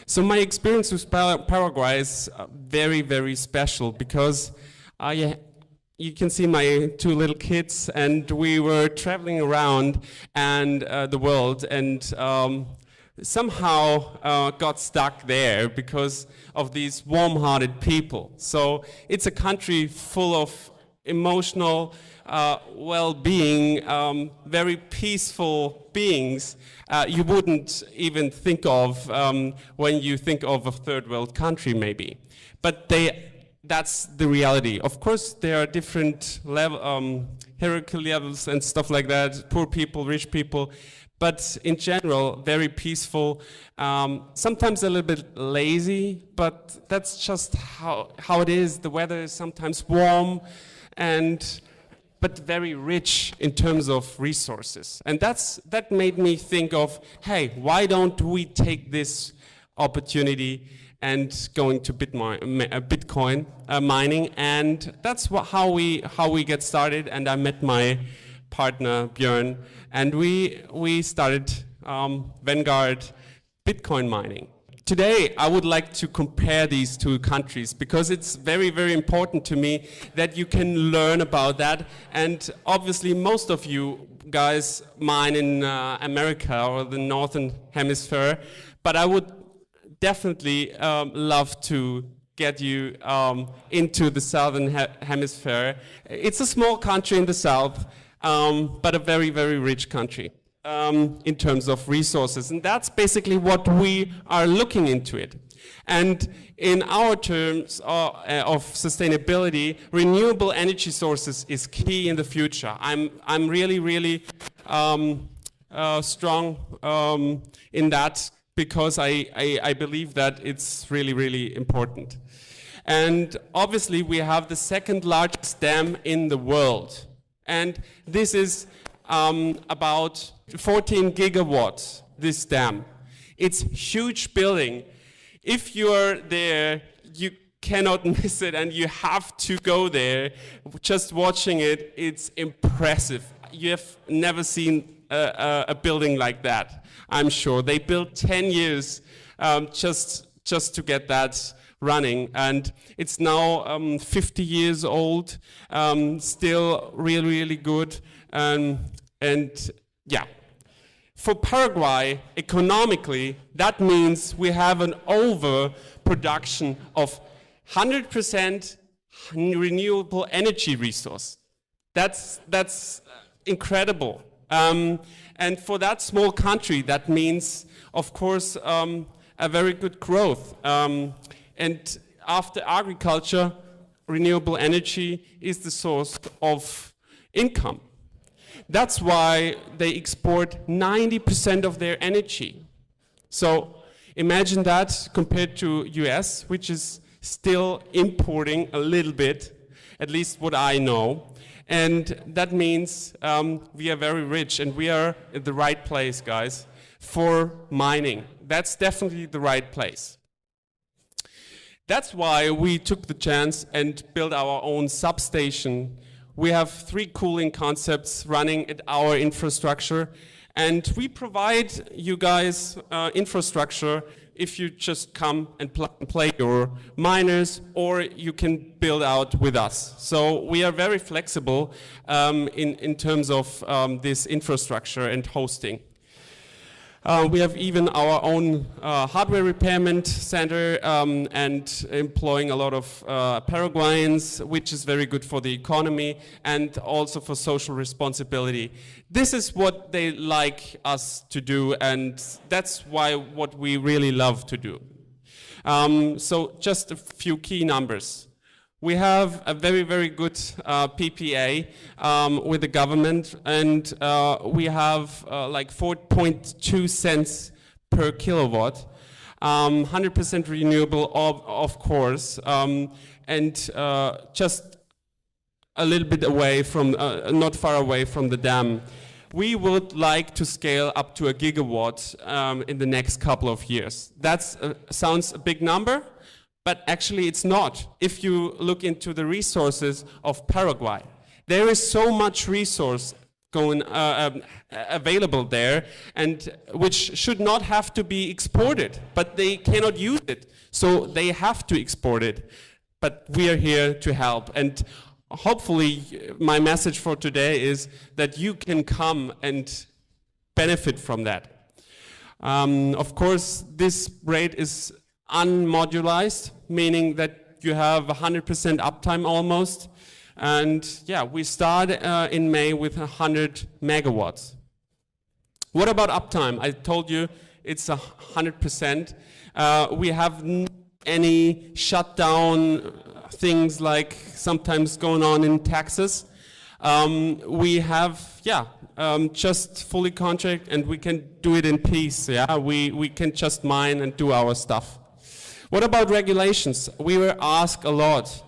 So my experience with Paraguay is very, very special because you can see my two little kids, and we were traveling around and the world, and somehow got stuck there because of these warm-hearted people. So it's a country full of emotional well-being, very peaceful beings you wouldn't even think of when you think of a third world country maybe. But that's the reality. Of course, there are different hierarchy levels and stuff like that, poor people, rich people, but in general, very peaceful, sometimes a little bit lazy, but that's just how it is. The weather is sometimes warm, but very rich in terms of resources. And that made me think of, hey, why don't we take this opportunity and going to Bitcoin mining? And that's how we get started. And I met my partner Björn, and we started Vanguard Bitcoin mining. Today, I would like to compare these two countries because it's very, very important to me that you can learn about that. And obviously, most of you guys mine in America or the Northern Hemisphere, but I would definitely love to get you into the Southern Hemisphere. It's a small country in the South, but a very, very rich country. In terms of resources, and that's basically what we are looking into it. And in our terms of sustainability, renewable energy sources is key in the future. I'm really, really strong in that because I believe that it's really, really important. And obviously, we have the second largest dam in the world, and this is about 14 gigawatts, this dam. It's a huge building. If you're there, you cannot miss it, and you have to go there. Just watching it, it's impressive. You have never seen a building like that, I'm sure. They built 10 years just to get that running, and it's now 50 years old, still really, really good. And yeah, for Paraguay, economically, that means we have an overproduction of 100% renewable energy resource. That's incredible. And for that small country, that means, of course, a very good growth. And after agriculture, renewable energy is the source of income. That's why they export 90% of their energy. So imagine that compared to US, which is still importing a little bit, at least what I know. And that means we are very rich, and we are at the right place, guys, for mining. That's definitely the right place. That's why we took the chance and built our own substation. We have 3 cooling concepts running at our infrastructure, and we provide you guys infrastructure if you just come and play your miners, or you can build out with us. So we are very flexible in terms of this infrastructure and hosting. We have even our own hardware repairment center and employing a lot of Paraguayans, which is very good for the economy and also for social responsibility. This is what they like us to do, and that's what we really love to do. So just a few key numbers. We have a very, very good PPA with the government, and we have like 4.2 cents per kilowatt, 100% renewable, of course, and just a little bit away from, not far away from the dam. We would like to scale up to 1 gigawatt in the next couple of years. That sounds a big number, but actually it's not. If you look into the resources of Paraguay, there is so much resource available there, and which should not have to be exported, but they cannot use it, so they have to export it. But we are here to help, and hopefully my message for today is that you can come and benefit from that. Of course, this rate is unmodularized, meaning that you have 100% uptime almost. And yeah, we start in May with 100 megawatts. What about uptime? I told you it's 100%. We have any shutdown things like sometimes going on in Texas. We have, just fully contract, and we can do it in peace. Yeah, we can just mine and do our stuff. What about regulations? We were asked a lot,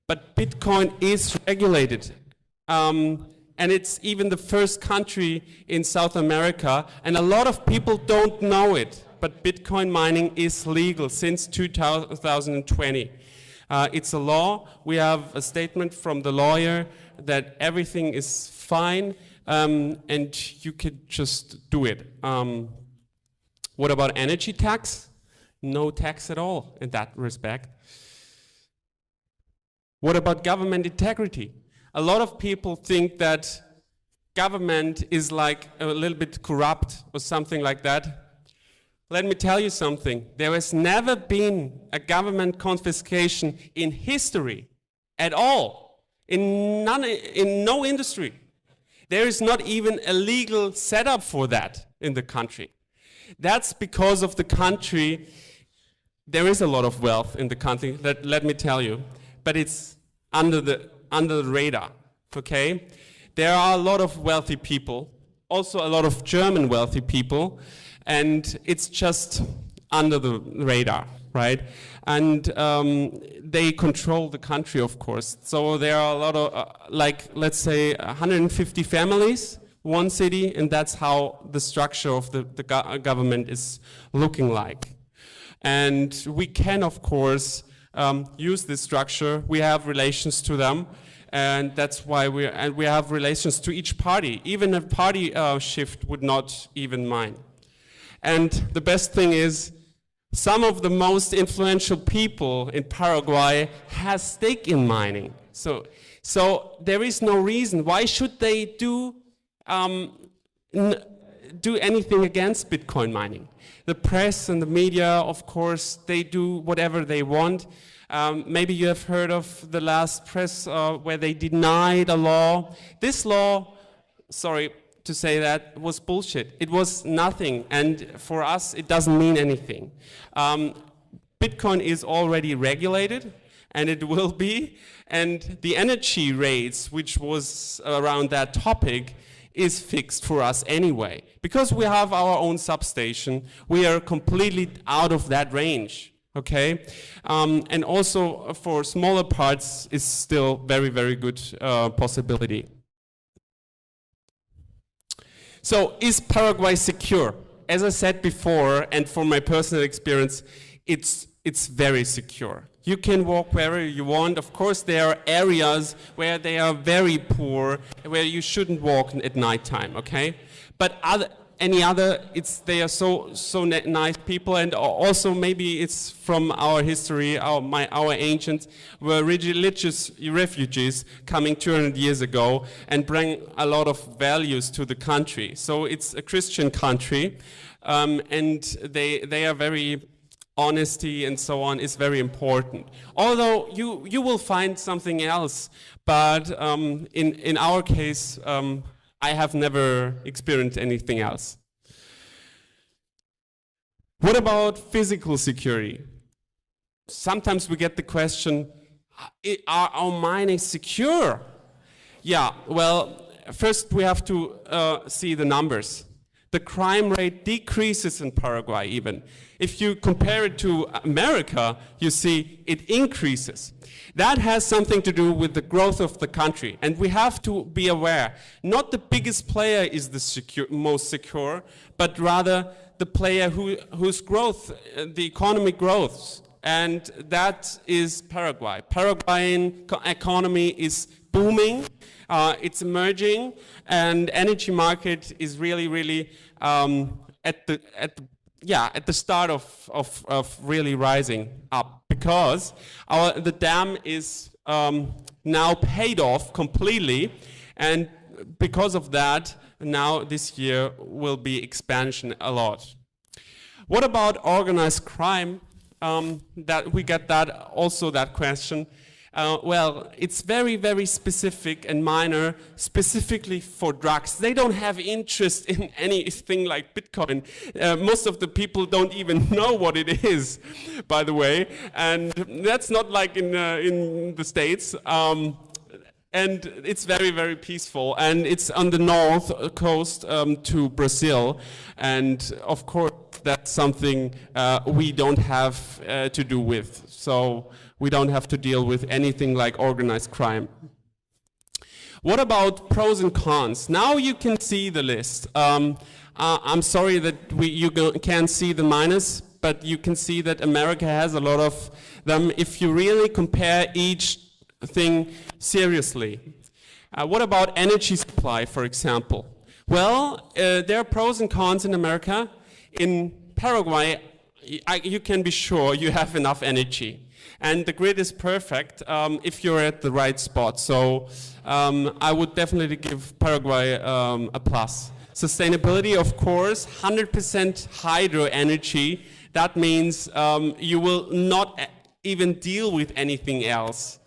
but Bitcoin is regulated. And it's even the first country in South America, and a lot of people don't know it, but Bitcoin mining is legal since 2020. It's a law. We have a statement from the lawyer that everything is fine, and you could just do it. What about energy tax? No tax at all in that respect. What about government integrity? A lot of people think that government is like a little bit corrupt or something like that. Let me tell you something. There has never been a government confiscation in history at all, in no industry. There is not even a legal setup for that in the country. That's because of the country. There is a lot of wealth in the country, let me tell you, but it's under the radar, okay? There are a lot of wealthy people, also a lot of German wealthy people, and it's just under the radar, right? And they control the country, of course. So there are a lot of, like, let's say 150 families, one city, and that's how the structure of the government is looking like. And we can, of course, use this structure. We have relations to them, and that's why we have relations to each party. Even a party shift would not even mind. And the best thing is, some of the most influential people in Paraguay has stake in mining. So there is no reason. Why should they do anything against Bitcoin mining? The press and the media, of course, they do whatever they want. Maybe you have heard of the last press where they denied a law. This law, sorry to say that, was bullshit. It was nothing, and for us, it doesn't mean anything. Bitcoin is already regulated, and it will be, and the energy rates, which was around that topic, is fixed for us anyway. Because we have our own substation, we are completely out of that range, okay? And also for smaller parts is still very, very good possibility. So is Paraguay secure? As I said before, and from my personal experience, it's very secure. You can walk wherever you want. Of course, there are areas where they are very poor, where you shouldn't walk at nighttime, okay? But they are so nice people, and also maybe it's from our history, our ancients were religious refugees coming 200 years ago and bring a lot of values to the country. So it's a Christian country, and they are very honesty and so on is very important. Although you will find something else, but in our case, I have never experienced anything else. What about physical security? Sometimes we get the question, are our mining secure? Yeah, well, first we have to see the numbers. The crime rate decreases in Paraguay even. If you compare it to America, you see it increases. That has something to do with the growth of the country. And we have to be aware, not the biggest player is the most secure, but rather the player whose growth, the economy grows. and that is Paraguay. Paraguayan economy is booming, it's emerging, and energy market is really at the start of really rising up, because the dam is now paid off completely, and because of that, now this year will be expansion a lot. What about organized crime? That we get that question. Well, it's very specific and minor, specifically for drugs. They don't have interest in anything like Bitcoin. Most of the people don't even know what it is, by the way, and that's not like in the States. And it's very peaceful, and it's on the north coast to Brazil, and of course that's something we don't have to do with. So we don't have to deal with anything like organized crime. What about pros and cons? Now you can see the list. I'm sorry that you can't see the minus, but you can see that America has a lot of them if you really compare each thing seriously. What about energy supply, for example? Well, there are pros and cons in America. In Paraguay, you can be sure you have enough energy. And the grid is perfect if you're at the right spot. So I would definitely give Paraguay a plus. Sustainability, of course, 100% hydro energy. That means you will not even deal with anything else.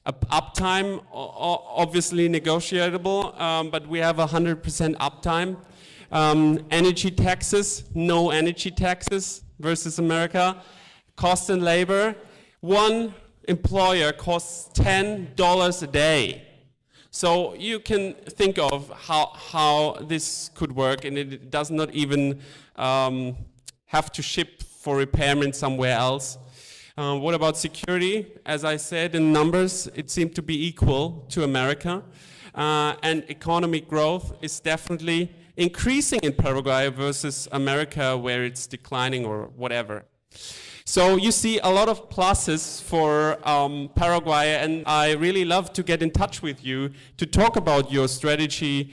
Uptime, obviously negotiable, but we have 100% uptime. Energy taxes, no energy taxes versus America. Cost and labor, one employer costs $10 a day. So you can think of how this could work, and it does not even have to ship for repairment somewhere else. What about security? As I said, in numbers, it seemed to be equal to America. And economic growth is definitely increasing in Paraguay versus America, where it's declining or whatever. So you see a lot of pluses for Paraguay, and I really love to get in touch with you to talk about your strategy